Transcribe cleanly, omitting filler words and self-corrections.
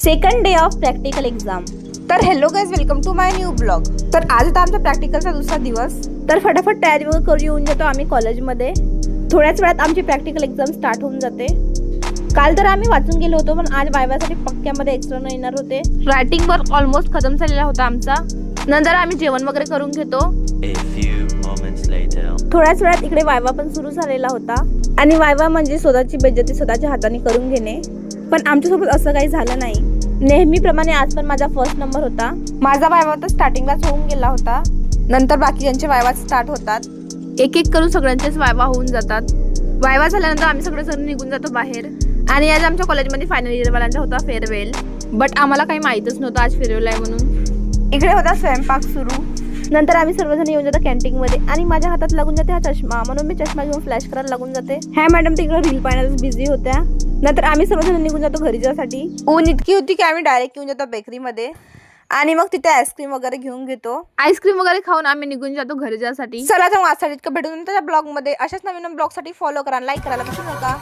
Second day of practical exam. तर hello guys, welcome to my new blog. तर आज होता आमचा प्रॅक्टिकलचा दुसरा दिवस. तर फटाफट तयारी वगैरे करून येऊन जातो आम्ही कॉलेजमध्ये. थोड्याच वेळात आमची प्रॅक्टिकल एक्झाम स्टार्ट होऊन जाते. काल तर आम्ही वाचून गेलो होतो, पण आज वायवासाठी पक्क्यामध्ये एक्स्टर्नल येणार होते. रायटिंग वर्क ऑलमोस्ट खतम झालेला होता आमचा. नंतर आम्ही जेवण वगैरे करून घेतो. थोड्याच वेळात इकडे वायवा पण सुरू झालेला होता. आणि वायवा म्हणजे स्वतःची बेइज्जती स्वतःच्या हाताने करून घेणे. पण आमच्यासोबत असं काही झालं नाही. नेहमीप्रमाणे आज पण माझा फर्स्ट नंबर होता. माझा वायवा तर स्टार्टिंगलाच होऊन गेला होता. नंतर बाकीच्यांचे वायवा स्टार्ट होतात. एक एक करून सगळ्यांचेच वायवा होऊन जातात. वायवा झाल्यानंतर आम्ही सगळेजण निघून जातो बाहेर. आणि आज आमच्या कॉलेजमध्ये फायनल इयरवाल्यांचा होता फेअरवेल. बट आम्हाला काही माहीतच नव्हतं आज फेअरवेल आहे म्हणून. इकडे होता स्वयंपाक सुरू. नंतर आम्ही सर्वजण येऊन जातो कॅन्टीनमध्ये. आणि माझ्या हातात लागून जाते हा चष्मा, म्हणून मी चष्मा घेऊन फ्लॅश करायला लागून जाते. ह्या मॅडम तिकडे रील पाहण्यातच बिझी होत्या. नंतर आम्ही सर्वजण निघून जातो घरी जाण्यासाठी. ऊन इतकी होती की आम्ही डायरेक्ट येऊन जातो बेकरीमध्ये. आणि मग तिथे आईस्क्रीम वगैरे घेऊन घेतो. आईस्क्रीम वगैरे खाऊन आम्ही निघून जातो घरी जाण्यासाठी. चला तर माझ्यासाठी इतकं भेटून त्याच्या ब्लॉगमध्ये. अशाच नवीन ब्लॉगसाठी फॉलो करा, लाईक करायला विसरू नका.